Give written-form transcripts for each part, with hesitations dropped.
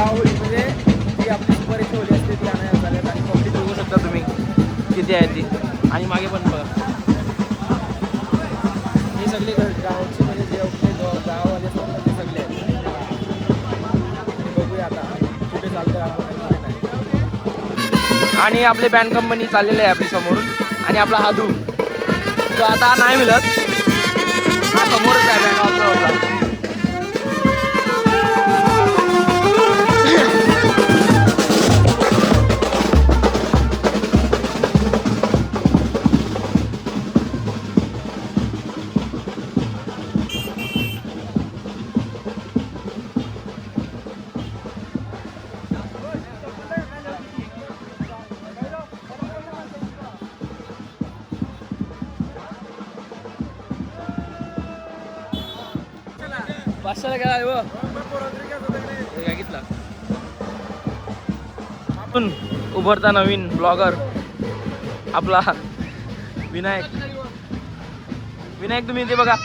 गावहोळी म्हणजे जी आपली सुपारीची होळी असते ती आणायला चालेल. आणि पब्लिक बघू शकता तुम्ही किती आहे ती. आणि मागे पण बघा हे सगळे गावचे म्हणजे जे आपले गाववाले असतात ना ते सगळे आहेत. बघूया आता कुठे चालतं आपण कुठे नाही. आणि आपले बँड कंपनी चाललेले आहे आपली समोर. आणि आपला हादू तो आता नाही मिळत, हा समोरच आहे बँड हाऊसचा. पाचशेला काय आहे काय घेतला. आपण उभरता नवीन ब्लॉगर आपला विनायक. विनायक तुम्ही इथे बघा.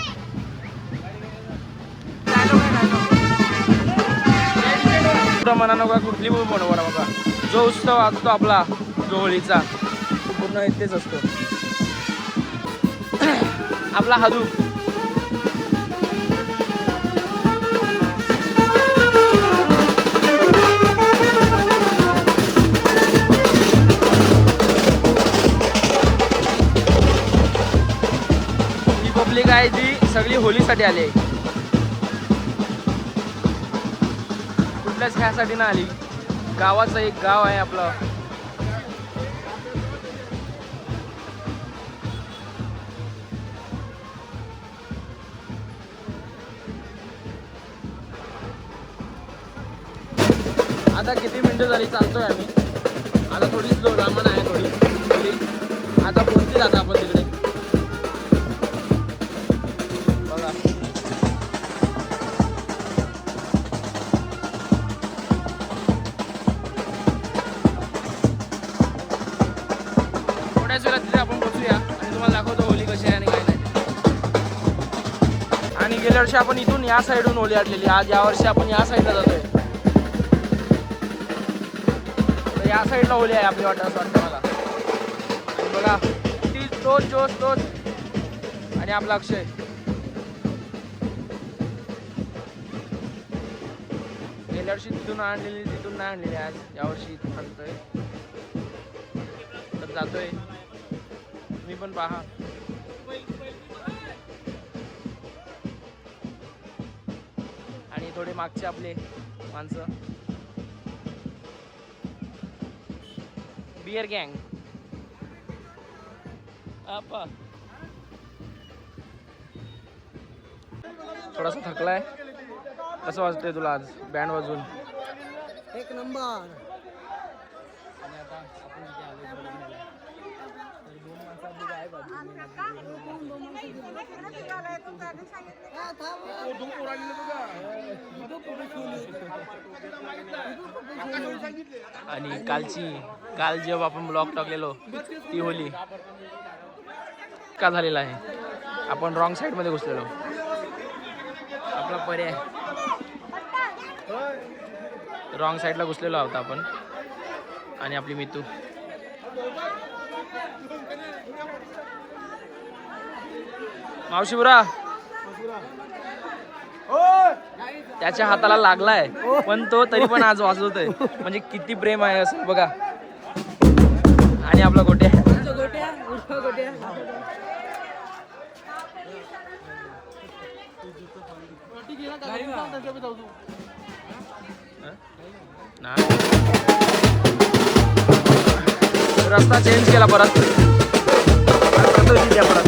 मना का कुठली बनवा बघा. जो उत्सव असतो आपला जो होळीचा पूर्ण इथेच असतो. आपला हादू पब्लिक आहे जी सगळी होलीसाठी आली आहे. कुठल्याच ह्यासाठी ना आली. गावाचं एक गाव आहे आपलं. आता किती मिनिटं झाली चालतोय आम्ही. आता थोडी स्लो लांबण आहे थोडी. आता पोहोचली जाता आपण तिकडे बघा. थोड्याच वेळात तिथे आपण पोहोचूया आणि तुम्हाला दाखवतो होली कशी आहे आणि काय नाही. आणि गेल्या वर्षी आपण इथून या साईडून होली आटलेली. आज यावर्षी आपण या साईडला जातोय. या साईडला होली आहे आपली वाटत असं वाटतं मला. बघा ती तोच जोश तोच. आणि आपला अक्षय गेल्या वर्षी तिथून आणलेली तिथून नाही आणलेली. आज यावर्षी इथून आणतोय तर जातोय. मी पण पहा. आणि थोडे मागचे आपले माणसं बियर गँग. आपा थोडासा थकलाय. कसं वाजतंय तुला आज बँड वाजून? एक नंबर. आणि आता आपण इथे आलो बडोद्याला. तर दोन माणसं आपली गायब आहेत. आणि काल जेव्हा आपण ब्लॉग टाकलेलो ती होली का झालेला आहे. आपण रॉंग साईड मध्ये घुसलेलो. आपला पर्याय रॉंग साईडला घुसलेलो आहोत आपण. आणि आपली मितू मावशी बुरा त्याच्या हाताला लागलाय पण तो तरी पण आज वाजवतोय. म्हणजे किती प्रेम आहे असं बघा. आणि आपला गोट्या रस्ता चेंज केला परत. परत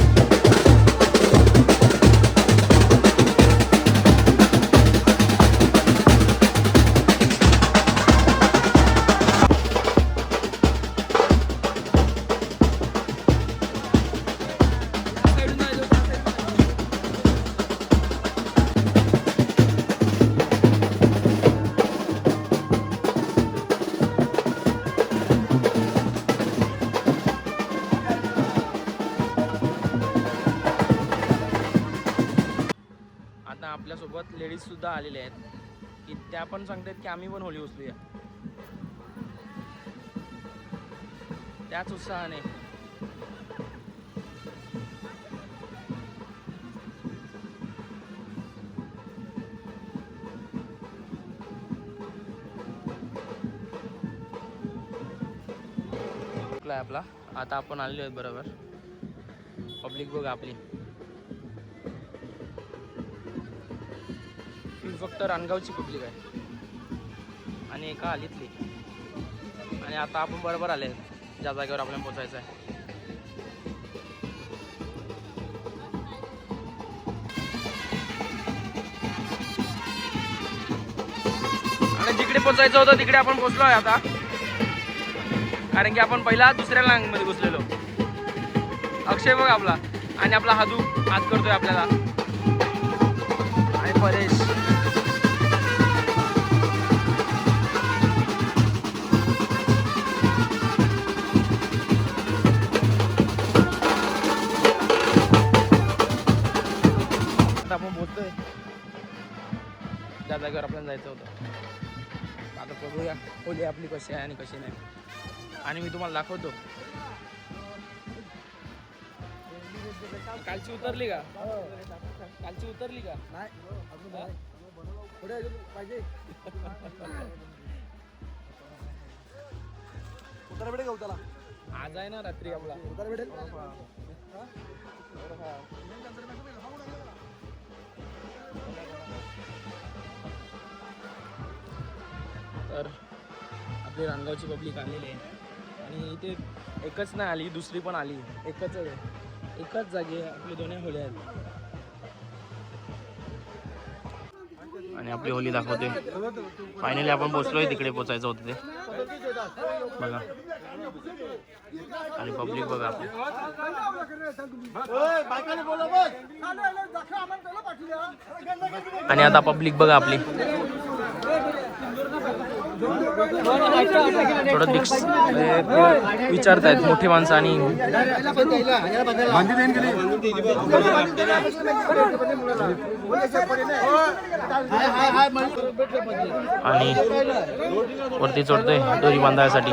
आपल्यासोबत लेडीज सुद्धा आलेले आहेत की त्या पण सांगतात की आम्ही पण होळी उचलूया. त्याच उत्साहाने आपला आता आपण आलेलो आहेत बरोबर. पब्लिक बघ आपली फक्त रानगावची पब्लिक आहे आणि एका आलीतली. आणि आता आपण बरोबर आले ज्या जागेवर आपल्याला पोचायचं आहे. आणि जिकडे पोचायचं होतं तिकडे आपण पोचलो आहे आता, कारण की आपण पहिला दुसऱ्या लाईनमध्ये घुसलेलो. अक्षय बघ आपला आणि आपला हादू हात करतोय आपल्याला आणि परेश. आता आपण बोलतोय त्या जागेवर आपल्याला जायचं होतं. आता बघूया होळी आपली कशी आहे आणि कशी नाही, आणि मी तुम्हाला दाखवतो. कालची उतरली का? कालची उतरली का? उतर भेटेल का उताला? आज आहे ना रात्री आपला उतर भेटेल. तर आपली रानगावची पब्लिक आलेली आहे आणि इथे एकच नाही आली, दुसरी पण आली. एकाच जागी आपली दोन्ही होळी आहेत. आणि आपली होळी दाखवते. फायनली आपण पोचलोय तिकडे पोचायचं होतं ते बघा. आणि पब्लिक बघा आपली. आणि आता पब्लिक बघा आपली थोडं विचारतायत मोठी माणसं. आणि आणि वरती चढतोय दोरी बांधायसाठी.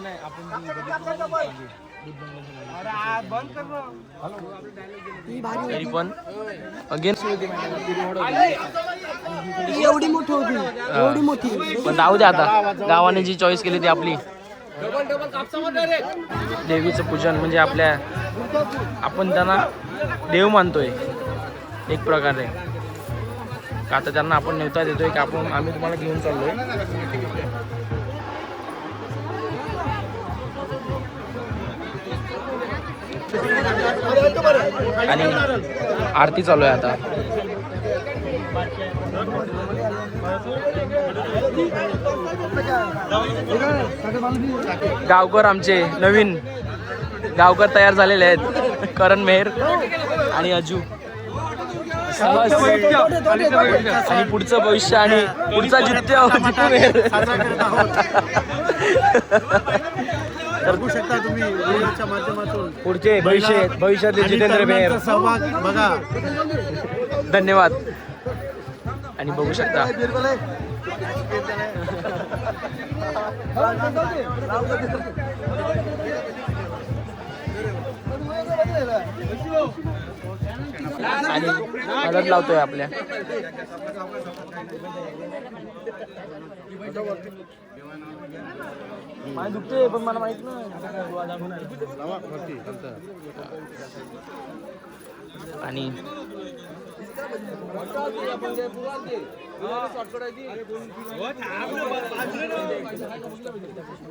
नाही आपण तरी पण अगेन एवढी मोठी होती, एवढी मोठी. पण जाऊ दे आता, गावाने जी चॉईस केली ती आपली. देवीचं पूजन म्हणजे आपण त्यांना देव मानतोय एक प्रकारे. का आता त्यांना आपण नेता देतोय की आम्ही तुम्हाला घेऊन चाललोय. आणि आरती चालू आहे आता. गावकर आमचे नवीन गावकर तयार झालेले आहेत, करण मेहर आणि अजू. आणि पुढचं भविष्य आणि पुढचा जित्या मेहर. तर बघू शकता तुम्ही व्हिडिओच्या माध्यमातून पुढचे भविष्यातले जितेंद्र मेहर. सहभाग बघा. धन्यवाद. आणि बघू शकता आणि मदत लावतोय आपल्या. मला दुखते पण मला माहित नाही. आणि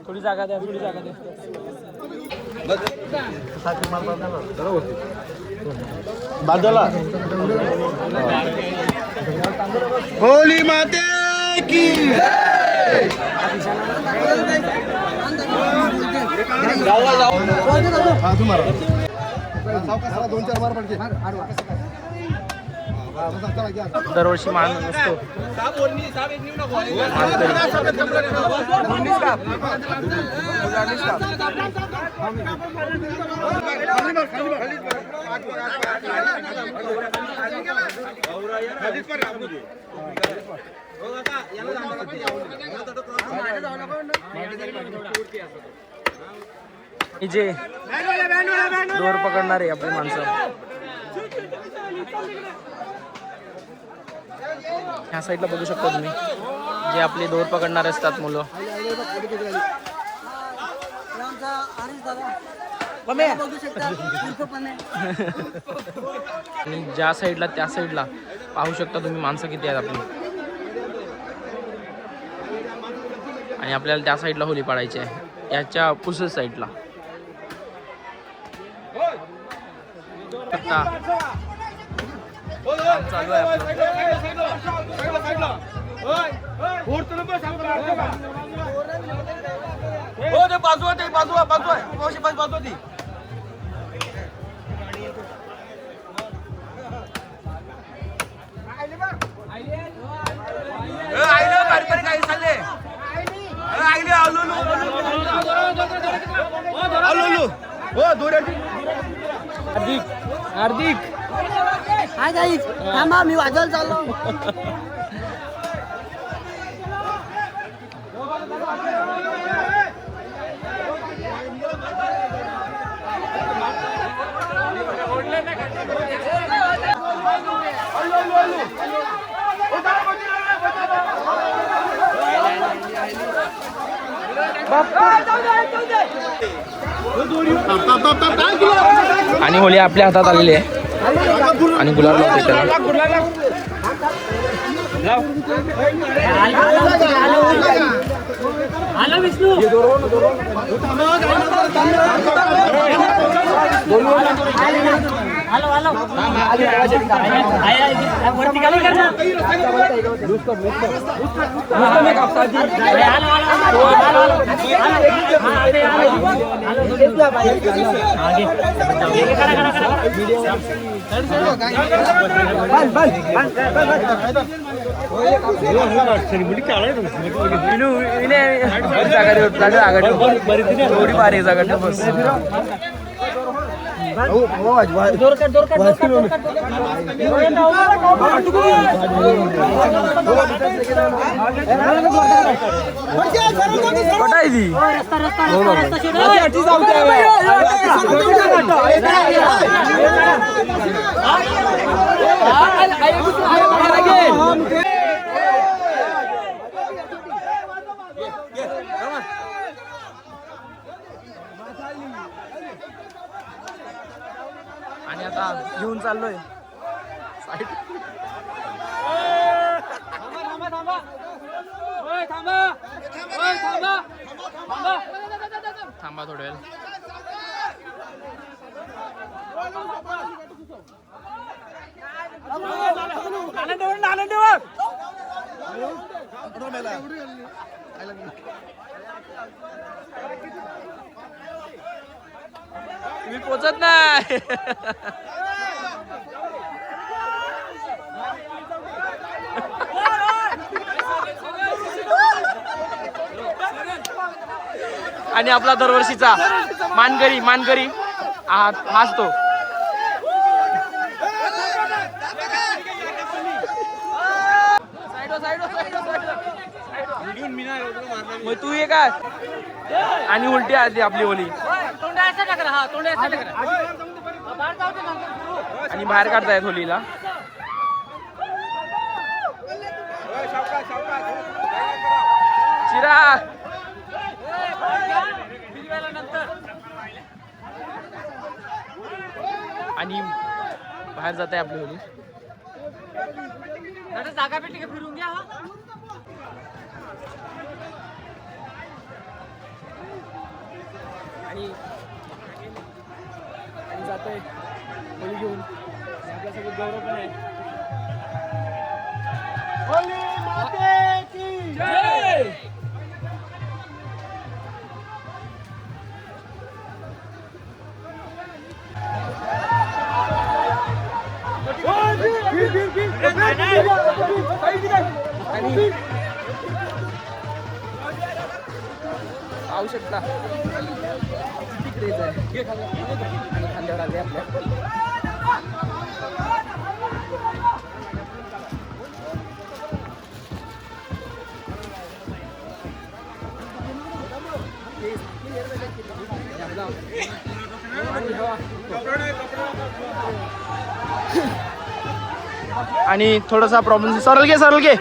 थोडी जागा द्या, थोडी जागा द्या. बाजूला होली माते की हा तुम्हाला दोन चार मार पडते दरवर्षी मान असतो. जे दोर पकडणारे आपली माणसं ह्या साईडला बघू शकता तुम्ही, जे आपले दोर पकडणारे असतात मुलं. आणि ज्या साईडला त्या साईडला पाहू शकता तुम्ही माणसं किती आहेत आपली. आणि आपल्याला त्या साईडला होली पाडायची आहे, याच्या अपोजिट साईडला. चालू आहे हार्दिक हाय गाईज, थांबा मी वाजवायला चाललो. आणि होली आपल्या हातात आलेली आहे आणि गुलाल लावते त्याला. थोडी बारी जागा बस. आणि आता घेऊन चाललोय थांबा थोड्या वेळ. मी पोचत नाही. आणि आपला दरवर्षीचा मानकरी हाच तो. मग तू ये काय आणि उलटी आली आपली होली आणि बाहेर काढतायत होलीला. चिरा आणि बाहेर जात आहे आपली होली. जागा भेटली का फिरून घ्या. आणि जातोय होली घेऊन आणि आपल्यासोबत गौरव पण आहे. होली माते की जय. आणि पाहू शकता किती क्रेज आहे आणि खांद्यावर आले आपल्या. आणि थोडासा प्रॉब्लेम. सरळ घे सरळ घे.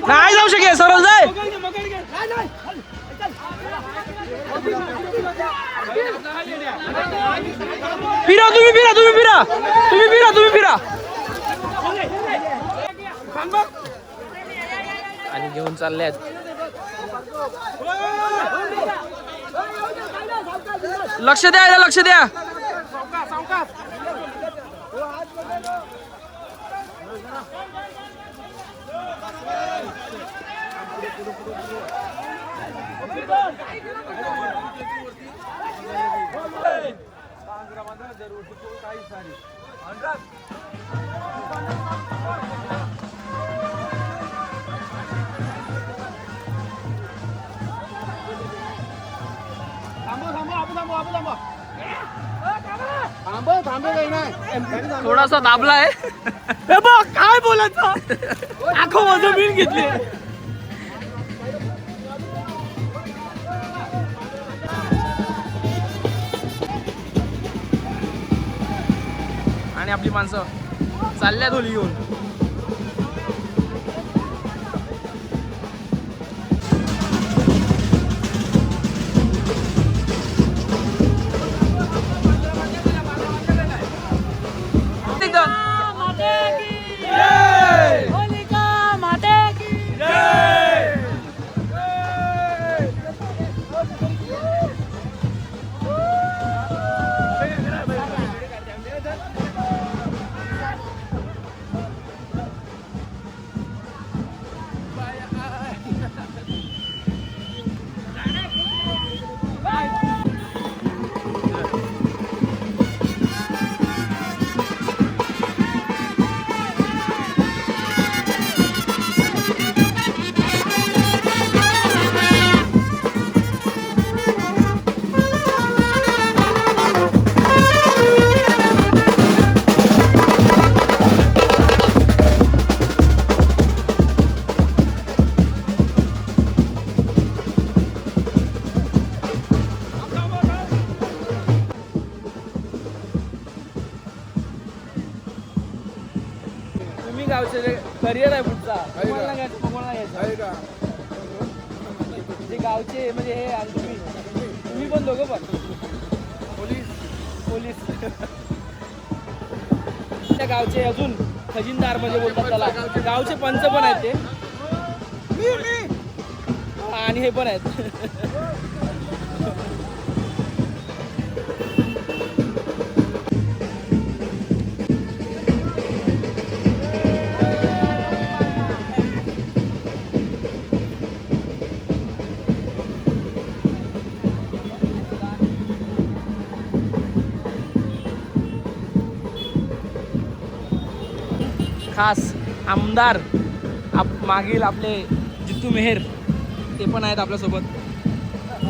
नाही जाऊ शके. सरळ जाय. फिरा तुम्ही फिरा तुम्ही फिरा तुम्ही फिरा तुम्ही फिरा. आणि घेऊन चालले आहेत. लक्ष द्या याला लक्ष द्या. थांबे काही नाही. थोडासा दाबलाय. काय बोलायचं. आखो माझं बिल घेतली. आणि आपली माणसं चालल्यात होली घेऊन. गावचे करिअर आहे पुढचा. तुम्हाला घ्यायचं तुम्हाला घ्यायचं जे गावचे म्हणजे हे आणि तुम्ही पण दोघं पण पोलीस त्या गावचे अजून खजिनदार म्हणजे बोलतात त्याला. गावचे पंच पण आहेत ते आणि हे पण आहेत. खास आमदार मागील आपले जितू मेहर ते पण आहेत आपल्यासोबत.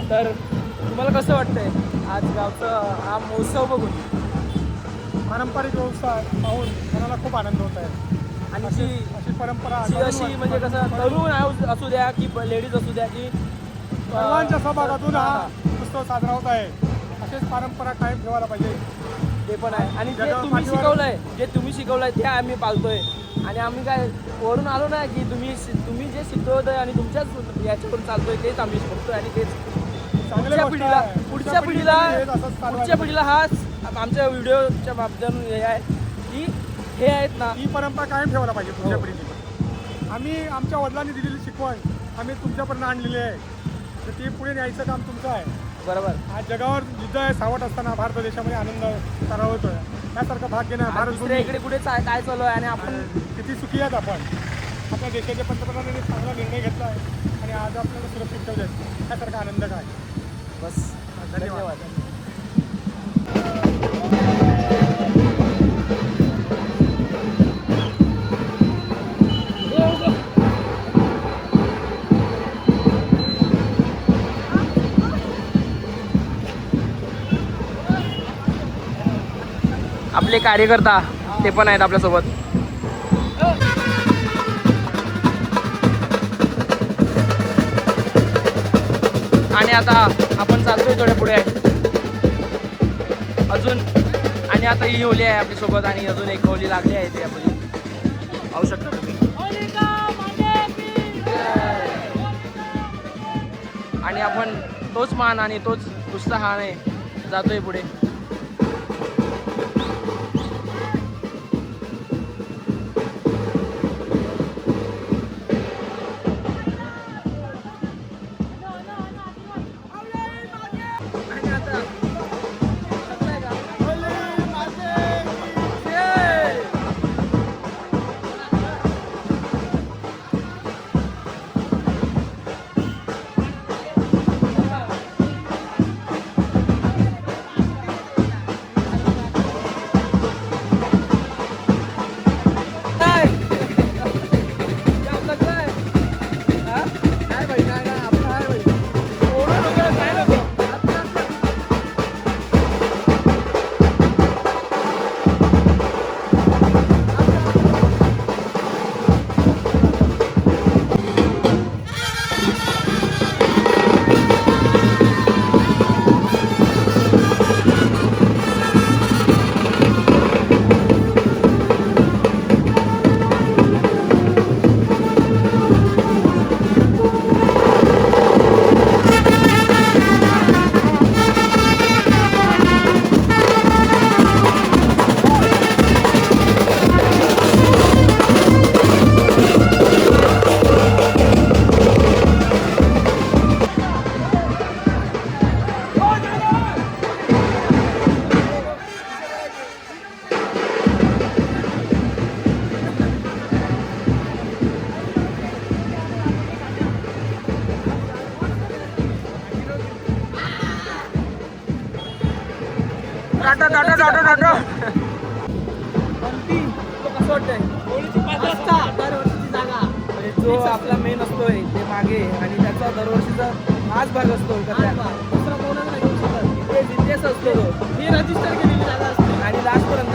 तर तुम्हाला कसं वाटतंय आज गावचं हा महोत्सव बघून. पारंपरिक व्यवसाय पाहून मनाला खूप आनंद होत आहे. आणि अशी परंपरा अशी म्हणजे कसं तरुण असू द्या की लेडीज असू द्या की सर्वांच्या सहभागातून हा उत्सव साजरा होत आहे. असेच परंपरा कायम ठेवायला पाहिजे. ते पण आहे. आणि जे तुम्ही शिकवलंय ते आम्ही पाळतोय. आणि आम्ही काय वरून आलो ना की तुम्ही जे शिकवतोय आणि तुमच्याच याच्यावरून चालतोय तेच आम्ही शिकवतोय. आणि तेच पुढच्या पिढीला हाच आमच्या व्हिडिओच्या माध्यमातून हे आहे की हे आहेत ना ही परंपरा कायम ठेवायला पाहिजे पुढच्या पिढीने. आम्ही आमच्या वडिलांनी दिलेली शिकवण आम्ही तुमच्यापर्यंत आणलेली आहे. तर ती पुढे न्यायचं काम तुमचं आहे. बरोबर. आज जगावर युद्ध आहे, सावट असताना भारत देशामध्ये आनंद करावतोय. त्यासारखं भाग्य नाही. भारत दुसऱ्या इकडे कुठे काय चालू आहे आणि आपण किती सुखी आहेत आपण. आपल्या देशाच्या पंतप्रधानांनी चांगला निर्णय घेतला आहे आणि आज आपल्याला सुरक्षित ठेवले आहेत. त्यासारखा आनंद काय. बस. धन्यवाद. आपले कार्यकर्ता ते पण आहेत आपल्यासोबत. आणि आता आपण चालतोय थोड्या पुढे अजून. आणि आता ही होली आहे आपल्यासोबत आणि अजून एक होली लागली आहे ते आपण पाहू शकता तुम्ही. आणि आपण तोच मान आणि तोच उत्साहाने जातोय पुढे. टाटा टाटा टाटा टाटा. कसं वाटतंय जो आपला मेन असतोय ते मागे आणि त्याचा दरवर्षीचा हाच भाग असतो इतिहास असतो तो. ही रजिस्टर केलेली जागा असते आणि लास्टपर्यंत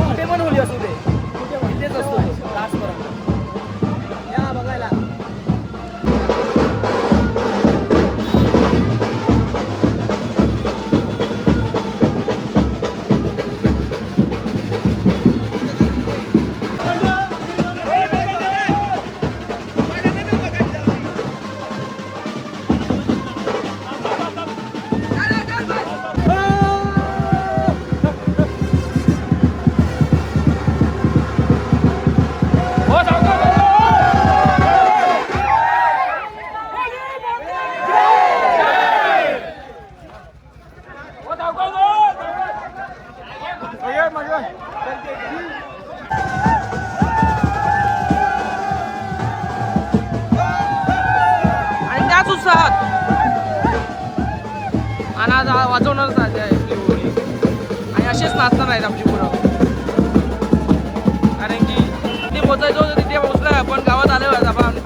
कुठे पण होली असू दे इथेच असतो तो लास्टपर्यंत. या बघायला. आणि त्याच उत्साहात अनाज वाजवणारच आहे आणि असेच नाचणार आहेत आमची मुलं. कारण की तिथे पोचायचं होतं तिथे पोचलं आपण गावात आलो आहेत आपण.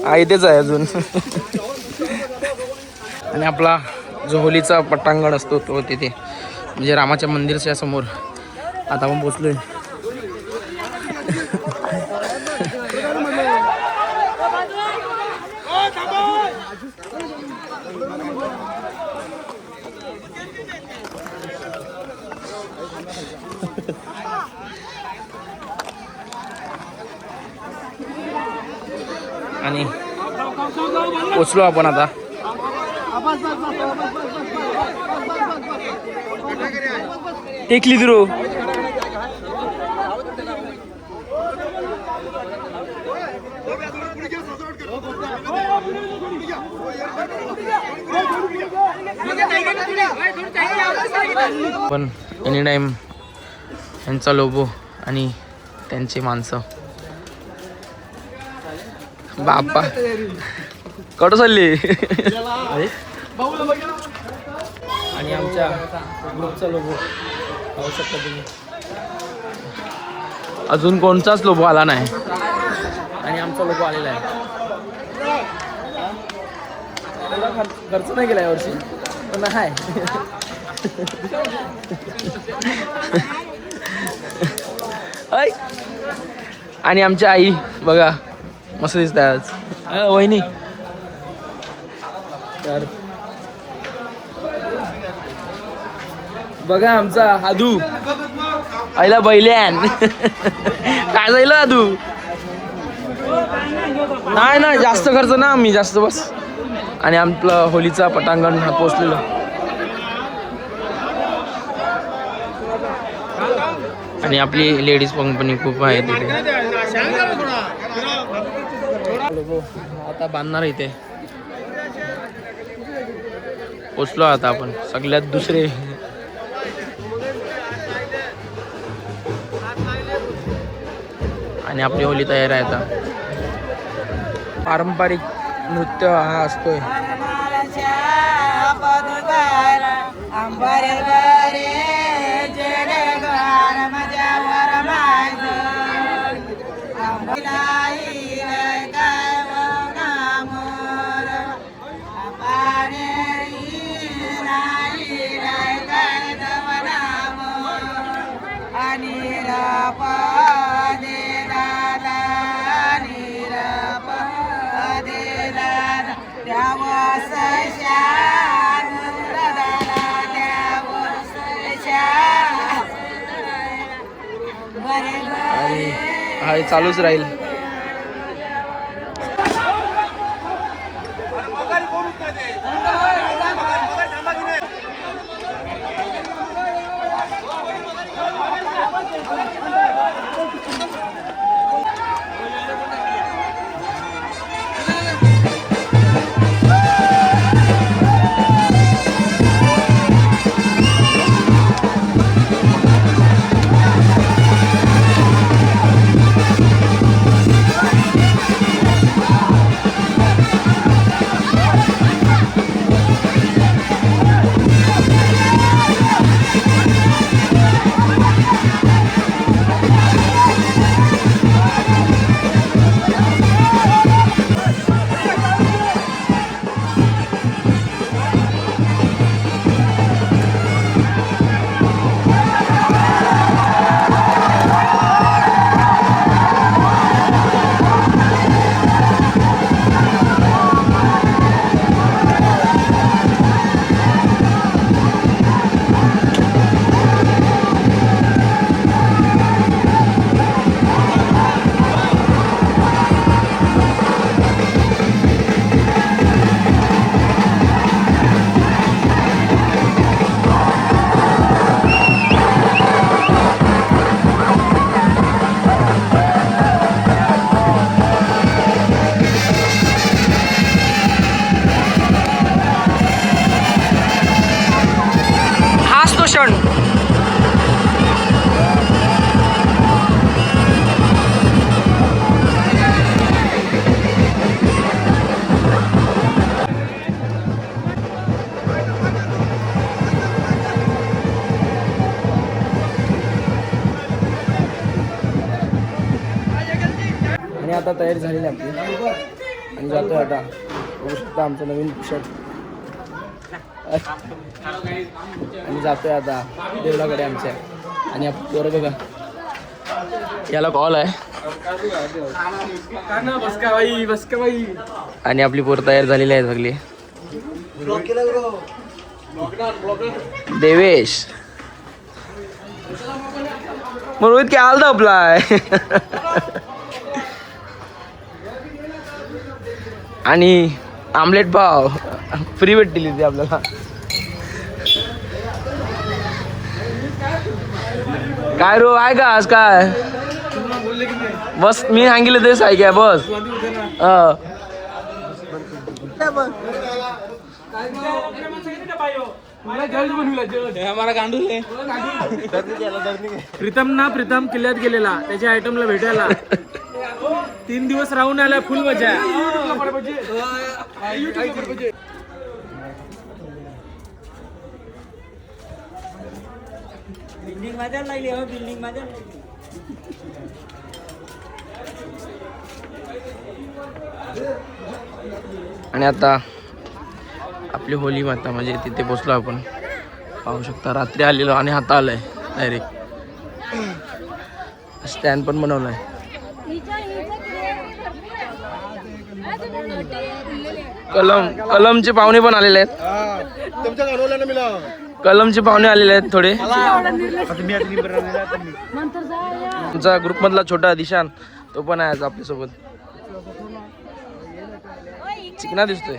हा इथेच आहे अजून. आणि आपला जो होलीचा पटांगण असतो तो तिथे म्हणजे रामाच्या मंदिरच्या समोर आता आपण पोचलोय. आणि पोचलो आपण आता. टेकली दुरो पण एनी टाइम यांचा लोगो आणि त्यांची माणसं. बाप्पा कडं चालली. आणि आमच्या ग्रुपचा लोगो पाहू शकता तुम्ही. अजून कोणताच लोगो आला नाही आणि आमचा लोगो आलेला आहे. एवढा खर्च नाही केला यावर्षी पण आहे. आणि आमच्या आई बघा मस्त दिसत आहे आज. वहिनी तर बघा आमचा हादू आईला बैल्यान. काय जाईल हादू. नाही ना जास्त खर्च ना आम्ही जास्त बस. आणि आपलं होलीचा पटांगण हा पोचलेलो. आणि आपली लेडीज कंपनी खूप आहे तिथे. आता बांधणार इथे पोचलो आता आपण सगळ्यात दुसरे. आणि आपली होली तयार आहे आता. पारंपरिक नृत्य हा असतोय. आणि हा चालूच राहील. आणि आता तयारी झालेली आहे आपली आणि जातोय आता. बघू शकता आमचं नवीन शर्ट आणि जातोय आता देवळाकडे आमच्या. आणि पोरं बघा याला कॉल आहे आणि आपली पोरं तयार झालेली आहे सगळी. देवेश मग रोहित काय आलता आपलाय आणि आमलेट पाव फ्री भेटतील इथे आपल्याला. काय रो आहे का आज काय बस मी सांगितलं तेच आहे काय बस. प्रीतम किल्ल्यात गेलेला त्याच्या आयटमला भेटायला 3 दिवस राहून आला. फुल मजा. बिल्डिंग मजा लागली हो. बिल्डिंग मजा आणि आता आपली होली माता म्हणजे तिथे पोचलो आपण. पाहू शकता रात्री आलेलो आणि आता आलंय डायरेक्ट. स्टँड पण बनवलाय. कलमचे पाहुणे पण आलेले आहेत. कलमचे पाहुणे आलेले आहेत थोडे. आमचा ग्रुप मधला छोटा दिशान तो पण आहे आज आपल्यासोबत. चिकना दिसतोय.